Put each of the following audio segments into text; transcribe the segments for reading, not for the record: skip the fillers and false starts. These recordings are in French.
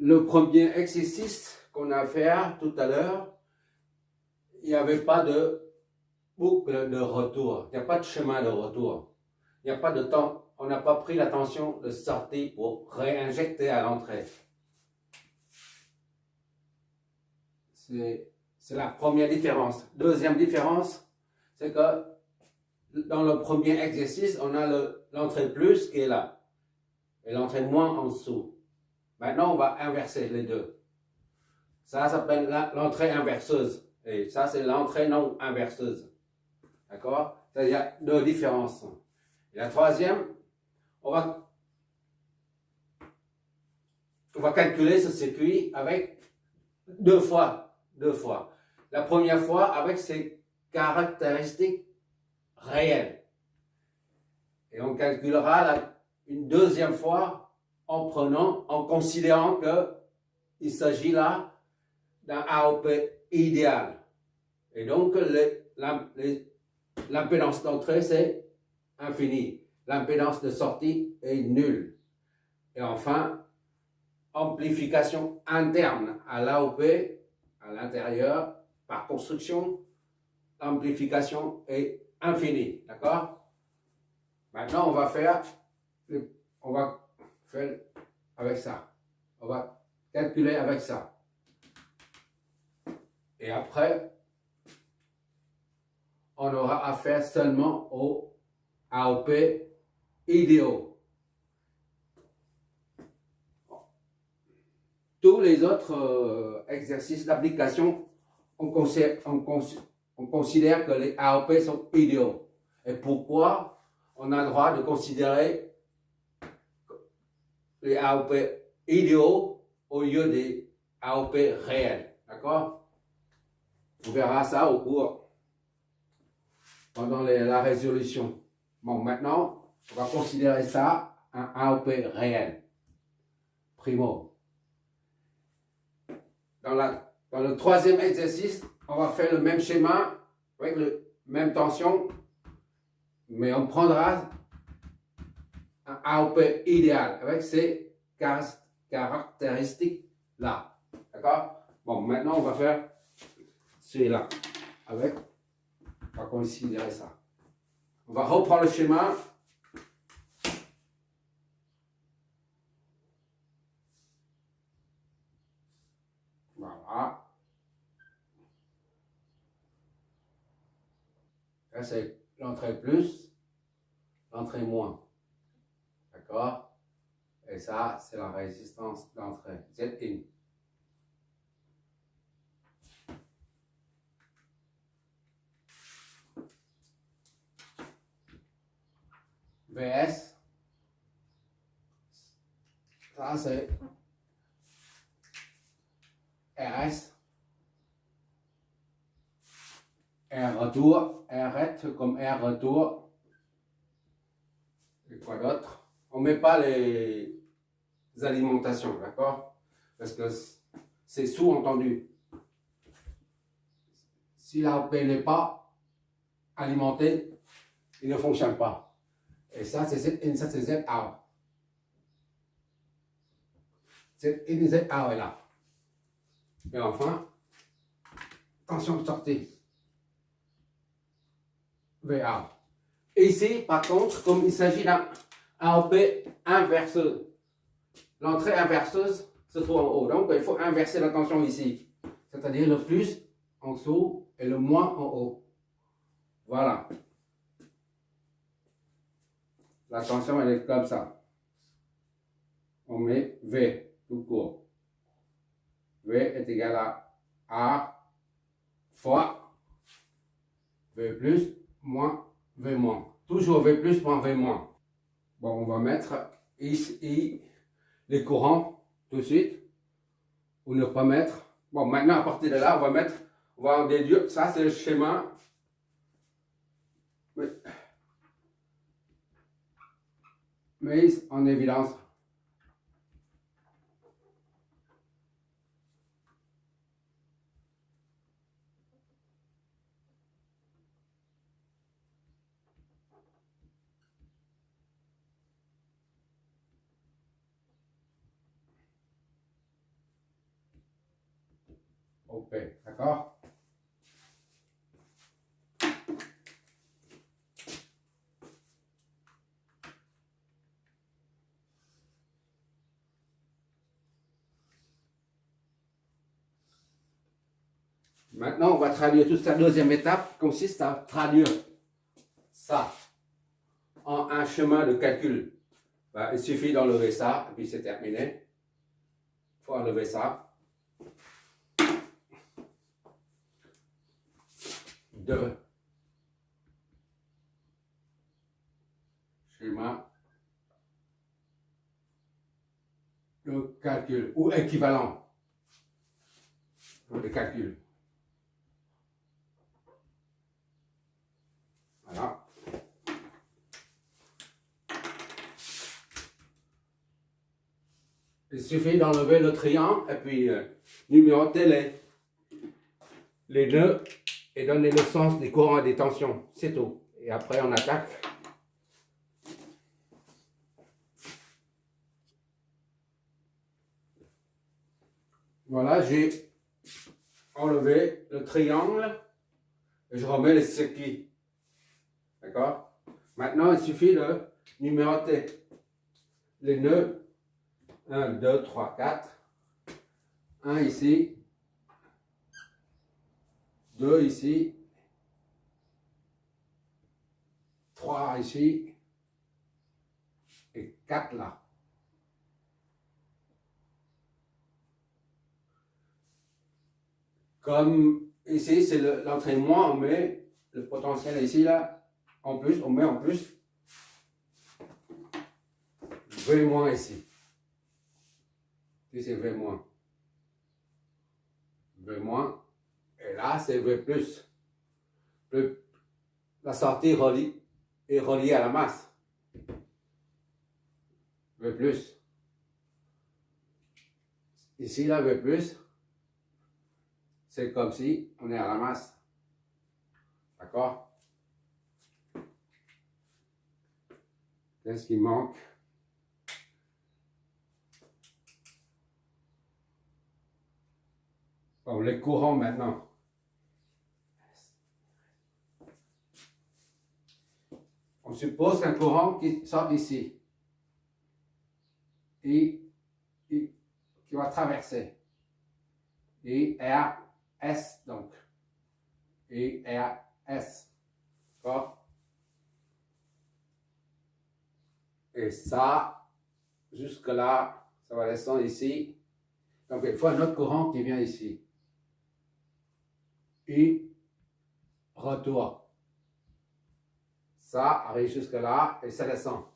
le premier exercice qu'on a fait tout à l'heure, il n'y avait pas de boucle de retour, il n'y a pas de chemin de retour, il n'y a pas de temps, on n'a pas pris l'attention de sortie pour réinjecter à l'entrée. C'est la première différence. Deuxième différence, c'est que dans le premier exercice, on a l'entrée plus qui est là et l'entrée moins en dessous. Maintenant, on va inverser les deux. Ça s'appelle l'entrée inverseuse et ça, c'est l'entrée non inverseuse. D'accord? Il y a deux différences. Et la troisième, on va calculer ce circuit avec deux fois. La première fois avec ses caractéristiques réelles. Et on calculera une deuxième fois en considérant qu'il s'agit là d'un AOP idéal. Et donc, l'impédance d'entrée, c'est infini. L'impédance de sortie est nulle. Et enfin, amplification interne à l'AOP, à l'intérieur, par construction, l'amplification est infinie. D'accord? Maintenant, on va faire avec ça. On va calculer avec ça. Et après, on aura affaire seulement aux AOP idéaux. Tous les autres exercices d'application, on considère que les AOP sont idéaux. Et pourquoi on a le droit de considérer les AOP idéaux au lieu des AOP réels? D'accord? On verra ça au cours, pendant la résolution. Bon, maintenant, on va considérer ça un AOP réel. Primo. Dans le troisième exercice, on va faire le même schéma avec la même tension, mais on prendra un AOP idéal avec ces caractéristiques-là. D'accord? Bon, maintenant, on va faire celui-là. On va considérer ça. On va reprendre le schéma. Voilà. Là, c'est l'entrée plus, l'entrée moins. D'accord? Et ça, c'est la résistance d'entrée, Zin. VS, ça c'est RS, R retour, R comme R retour. Et quoi d'autre? On ne met pas les alimentations, d'accord? Parce que c'est sous-entendu. Si la l'AOP n'est pas alimentée, il ne fonctionne pas. Et ça, c'est ZIN, ça c'est ZOUT. ZIN, ZOUT est là. Et enfin, tension de sortie. VA. Et ici, par contre, comme il s'agit d'un AOP inverseuse, l'entrée inverseuse se trouve en haut. Donc, il faut inverser la tension ici. C'est-à-dire le plus en dessous et le moins en haut. Voilà. La tension, elle est comme ça. On met V tout court. V est égal à A fois V plus moins V moins. Toujours V plus moins V moins. Bon, on va mettre ici les courants tout de suite. Ou ne pas mettre. Bon, maintenant, à partir de là, on va en déduire. Ça, c'est le schéma. Mais en évidence. OP. D'accord? Maintenant, on va traduire toute cette deuxième étape consiste à traduire ça en un chemin de calcul. Ben, il suffit d'enlever ça et puis c'est terminé. Il faut enlever ça. 2. Schéma de calcul ou équivalent de calcul. Voilà. Il suffit d'enlever le triangle et puis numéroter les nœuds et donner le sens des courants et des tensions. C'est tout. Et après, on attaque. Voilà, j'ai enlevé le triangle et je remets les circuits. D'accord? Maintenant, il suffit de numéroter les nœuds. 1, 2, 3, 4. 1 ici. 2 ici. 3 ici. Et 4 là. Comme ici, c'est l'entrée moins, on met le potentiel ici, là. En plus, on met en plus. V moins ici. Ici, c'est V moins. V moins. Et là, c'est V plus. La sortie est reliée à la masse. V plus. Ici, là, V plus. C'est comme si on est à la masse. D'accord? Qu'est-ce qui manque? Bon, les courants maintenant. On suppose qu'un courant qui sort d'ici et qui va traverser. Et RS donc. Et RS. D'accord? Et ça, jusque là, ça va descendre ici. Donc il faut un autre courant qui vient ici. Et retour. Ça arrive jusque là et ça descend.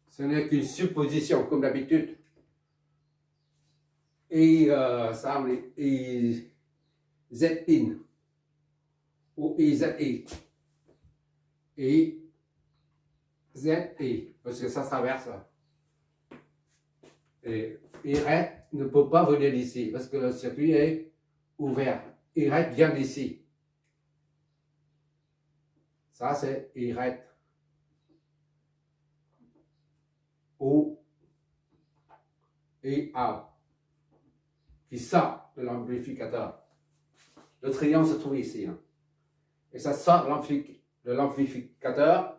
Ce n'est qu'une supposition, comme d'habitude. Et ça, et Z-in ou IZI. Et ZI, parce que ça traverse. Et IRET ne peut pas venir d'ici, parce que le circuit est ouvert. IRET vient d'ici. Ça, c'est IRET. Ou IAO, qui sort de l'amplificateur. Le triangle se trouve ici. Hein. Et ça sort de l'amplificateur.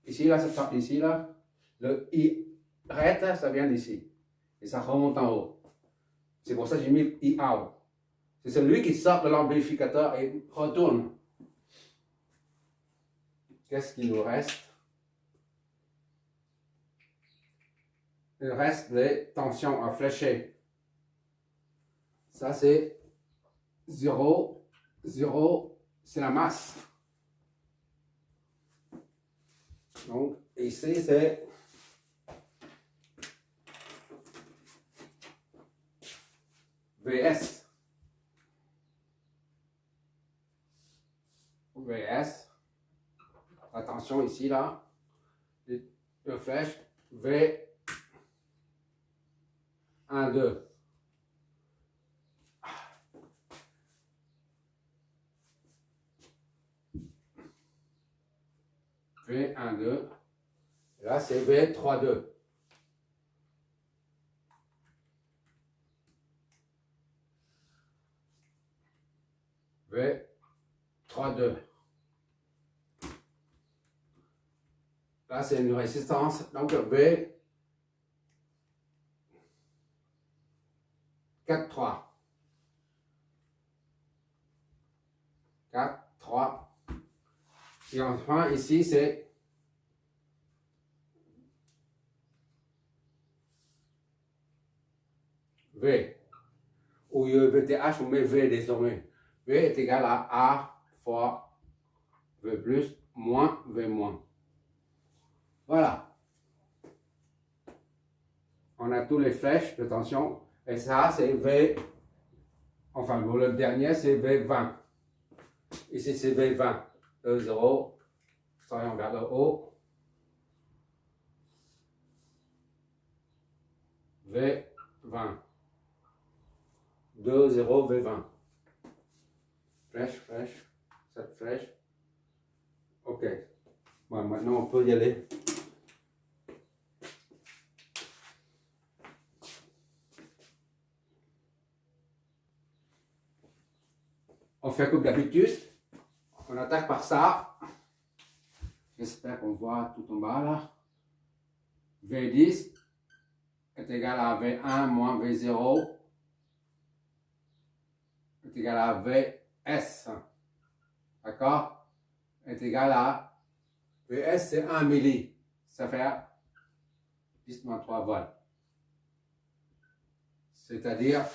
Ici, là, ça sort ici, là. Le IRET, ça vient d'ici. Et ça remonte en haut. C'est pour ça que j'ai mis IAO. C'est celui qui sort de l'amplificateur et retourne. Qu'est-ce qu'il nous reste? Il reste les tensions à flécher. Ça, c'est 0, 0, c'est la masse. Donc, ici, c'est VS. VS. Attention ici, là. Le flèche. V. 1, 2. V, 1, 2. Là, c'est V, 3, 2. V 3, 2. Là, c'est une résistance. Donc, V 4, 3. 4, 3. Et enfin, ici, c'est V. Au lieu de VTH, on met V désormais. V est égal à A fois V plus moins V moins. Voilà. On a tous les flèches de tension. Et ça, c'est V. Enfin, pour le dernier, c'est V20. Ici, c'est V20. 2, 0. Soyons vers le haut. V20. 2, 0, V20. Flèche, flèche. Cette flèche. OK. Bon, maintenant, on peut y aller. On fait comme d'habitude. On attaque par ça. J'espère qu'on voit tout en bas là. V10 est égal à V1 moins V0 est égal à Vs. D'accord? Est égal à Vs, c'est 1 milli. Ça fait 10 moins 3 volts. C'est-à-dire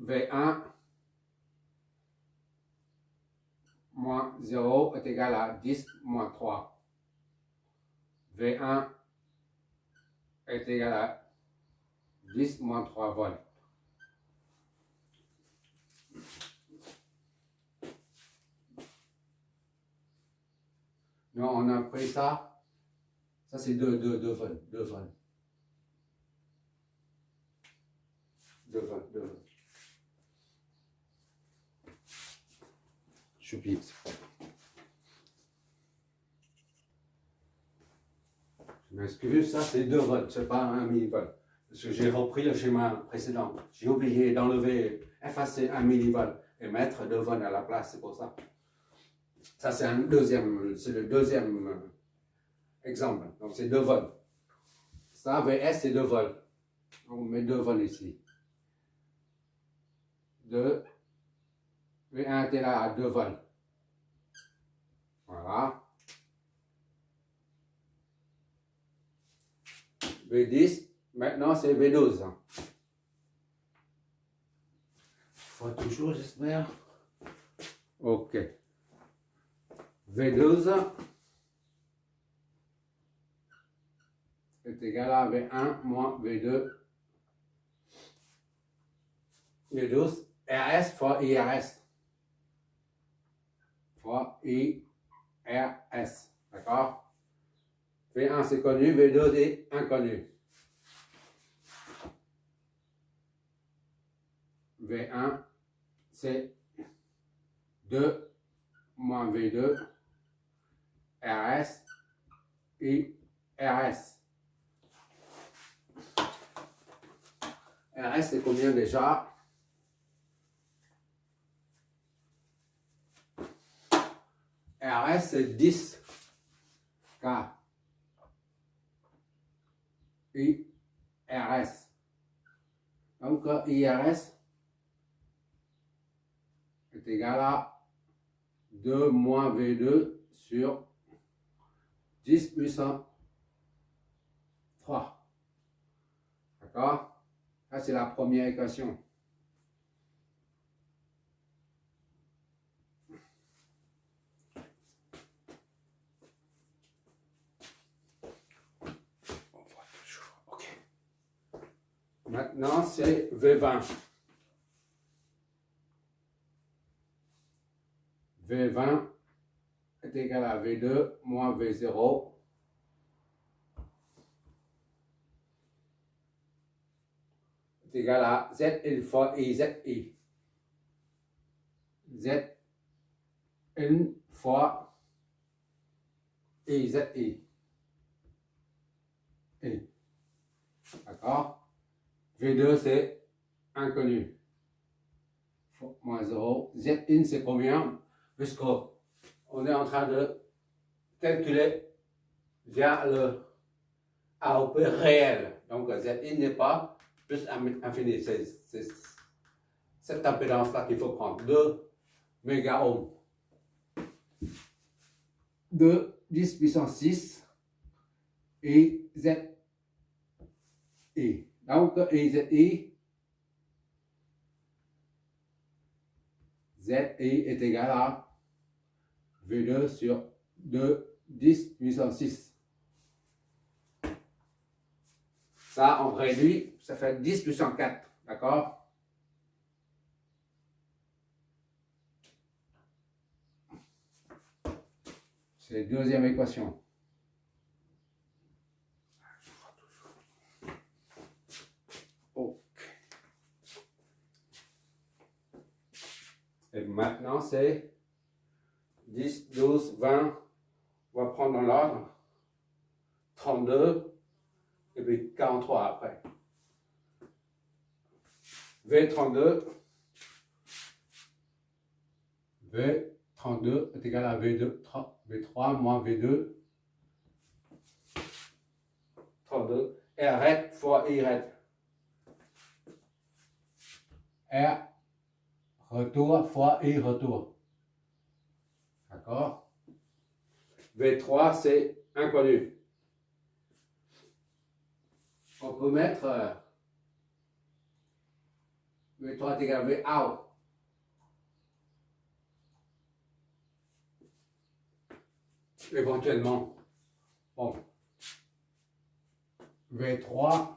V1 moins 0 est égal à 10 moins 3. V1 est égal à 10 moins 3 volts. Non, on a pris ça. Ça, c'est 2 volts. 2 volts. 2 volts, 2 volts. Choupite. Je m'excuse, ça c'est 2 volts, c'est pas 1 millivolt. Parce que j'ai repris le schéma précédent. J'ai oublié d'enlever, effacer 1 millivolt et mettre 2 volts à la place, c'est pour ça. Ça c'est le deuxième exemple. Donc c'est 2 volts. Ça, VS, c'est 2 volts. On met 2 volts ici. 2. V1 était là à 2 volts. Voilà. V10, maintenant c'est V12. Faut toujours, j'espère. OK. V12 est égal à V1 moins V2. V12, RS fois IRS. Fois IRS. D'accord? V1 c'est connu, V2 est inconnu. V1 c'est 2 moins V2 RS et RS. RS c'est combien déjà? RS c'est 10 K. IRS. Donc IRS est égal à 2 moins V2 sur 10 puissance 3. D'accord? Ça, c'est la première équation. On voit toujours. OK. Maintenant, c'est V20. V20 est égal à V2 moins V0 est égal à ZL fois IZI. ZN fois IZI. D'accord? V2 c'est inconnu. Moins 0. Z1, c'est combien? Puisqu'on est en train de calculer via le AOP réel. Donc, Z1 n'est pas plus infini. C'est cette impédance-là qu'il faut prendre. 2 mégaohms. De 10 puissance 6 et ZI. Donc, et ZI est égal à V2 sur 2, 10 puissance 6. Ça, on réduit, ça fait 10 puissance 4. D'accord? C'est la deuxième équation. OK. Et maintenant, c'est 10, 12, 20. On va prendre dans l'ordre. 32 et puis 43 après. V32. V32 est égal à V3 moins V2. 32. R fois I. R retour fois I retour. D'accord? V3, c'est inconnu. On peut mettre V3 est égal à VA. Éventuellement. Bon. V3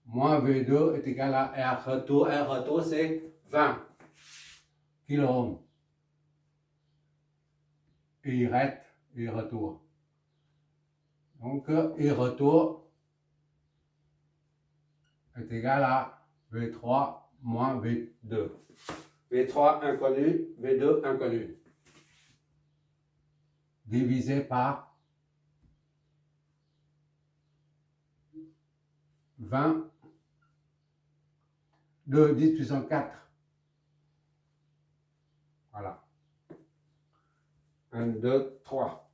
moins V2 est égal à R retour. R retour, c'est 20 kOhms. Et I retour. Donc, I retour est égal à V3 moins V2. V3 inconnu, V2 inconnu. Divisé par 20 de 10 puissance 4. Voilà. 1, 2, 3.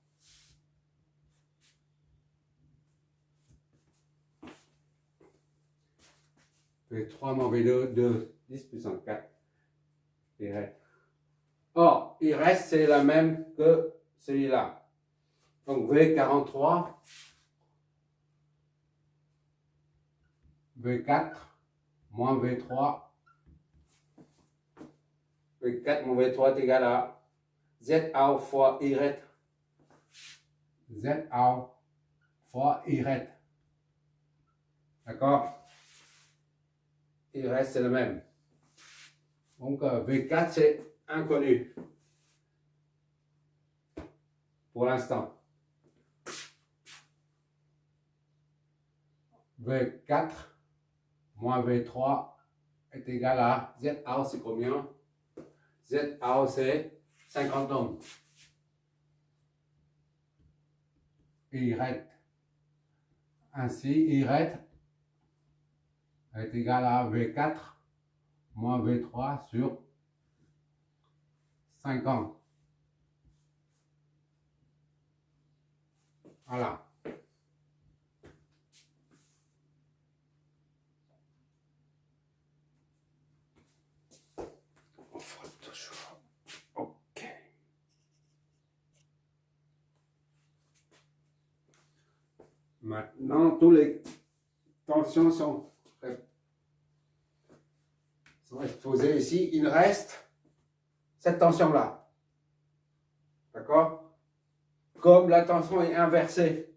V3 moins V2 de 10 puissance 4. Il reste. Or, il reste, c'est la même que celui-là. Donc V43, V4 moins V3. V4 moins V3 est égal à ZA fois Y. ZA fois Y. D'accord? Il reste le même. Donc V4 c'est inconnu. Pour l'instant. V4 moins V3 est égal à ZA, c'est combien? ZA, c'est 50 ohms. Y. Ainsi, Y est égal à V4 moins V3 sur 50. Voilà. On fera toujours. OK. Maintenant, toutes les tensions sont exposées ici. Il reste cette tension-là. D'accord? Comme la tension est inversée,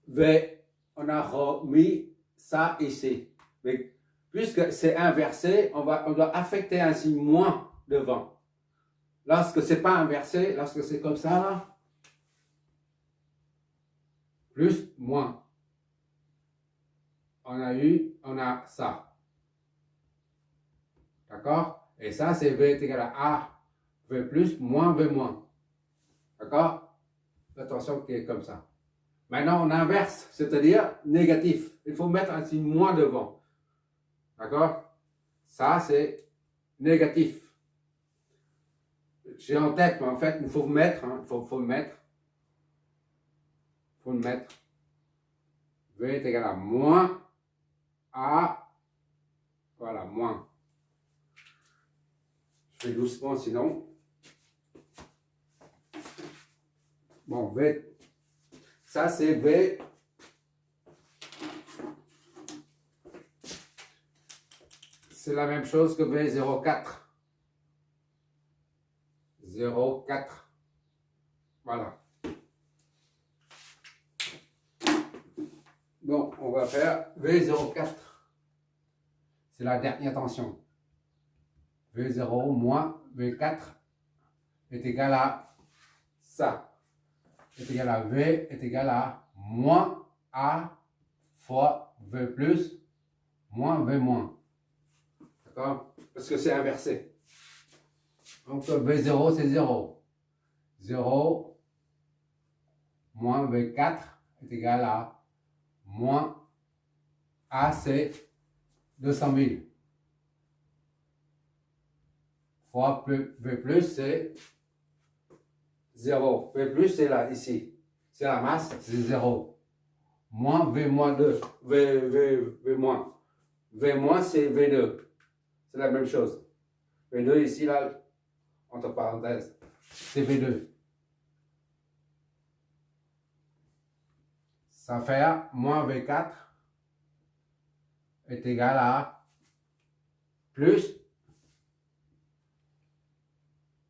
V, on a remis ça ici. Mais puisque c'est inversé, on doit affecter ainsi moins de vent. Lorsque c'est pas inversé, lorsque c'est comme ça, là, plus, moins. On a ça. D'accord? Et ça, c'est V est égal à A, V plus, moins V moins. D'accord? Attention qui est comme ça. Maintenant, on inverse, c'est-à-dire négatif. Il faut mettre un signe moins devant. D'accord? Ça, c'est négatif. J'ai en tête, mais en fait, il faut vous mettre, hein, faut le mettre. Faut le mettre. V est égal à moins A. Voilà, moins. Je fais doucement sinon. Bon, V. Ça, c'est V. C'est la même chose que V04. 0,4. Voilà. Bon, on va faire V04. C'est la dernière tension. V0 moins V4 est égal à ça. Est égal à V est égal à moins A fois V plus moins V moins. D'accord? Parce que c'est inversé. Donc V0 c'est 0. 0 moins V4 est égal à moins A c'est 200 000. Fois V plus c'est 0. V plus c'est là, ici. C'est la masse, c'est 0. Moins V moins 2. V moins. V moins c'est V2. C'est la même chose. V2 ici, là, entre parenthèses, c'est V2. Ça fait moins V4 est égal à plus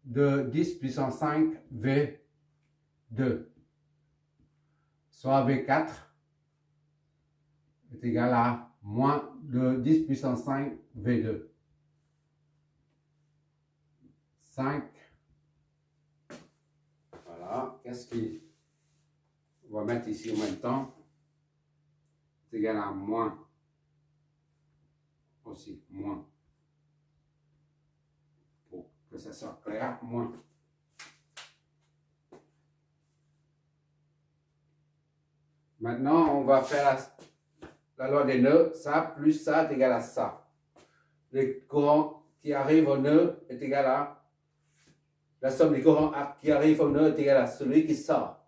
de 10 puissance 5 V2. Soit V4 est égal à moins de 10 puissance 5 V2. 5. Voilà. Qu'est-ce qui... On va mettre ici en même temps. C'est égal à moins. Aussi, moins. Pour que ça soit clair, moins. Maintenant, on va faire la loi des nœuds. Ça plus ça est égal à ça. Le courant qui arrive au nœud est égal à... La somme des courants qui arrive au nœud est égale à celui qui sort.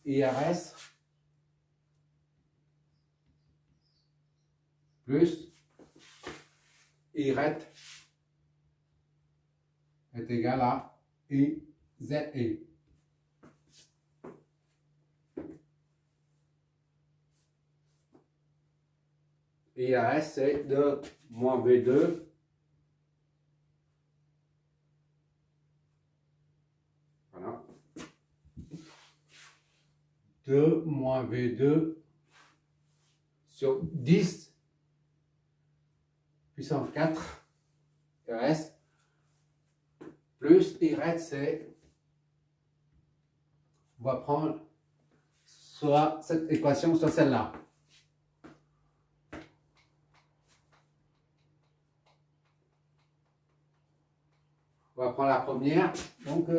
IRS plus IRET est égal à IZE. IRS c'est 2 moins V2 voilà. 2 moins V2 sur 10 puissance 4 IRS plus IRET c'est... On va prendre soit cette équation, soit celle-là. On va prendre la première, donc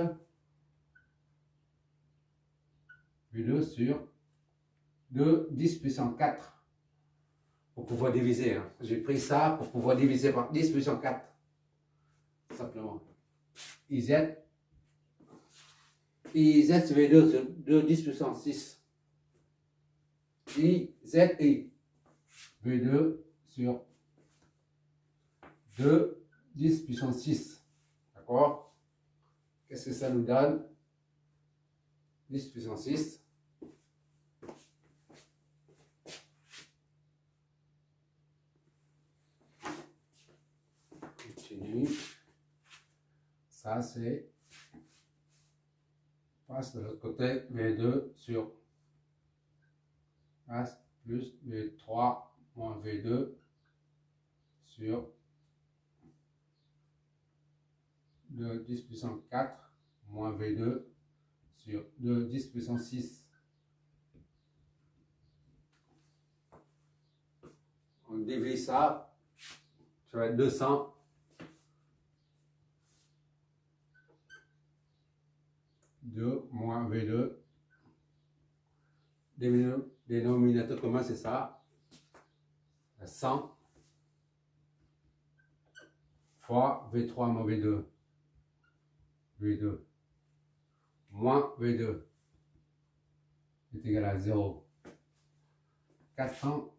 V2 sur 2, 10 puissance 4 pour pouvoir diviser. Hein. J'ai pris ça pour pouvoir diviser par 10 puissance 4. Simplement. IZ c'est V2 sur 2, 10 puissance 6. IZI. V2 sur 2, 10 puissance 6. D'accord? Qu'est-ce que ça nous donne? 10 puissance 6. Continue. Ça, c'est... Passe de l'autre côté, V2 sur... Passe plus V3 moins V2 sur 2 10 puissance 4 moins V2 sur 2 10 puissance 6. On divise ça, ça va être 200. Moins V2. Dénominateur commun, c'est ça. 100 fois V3 moins V2, V2, moins V2 est égal à 0. 400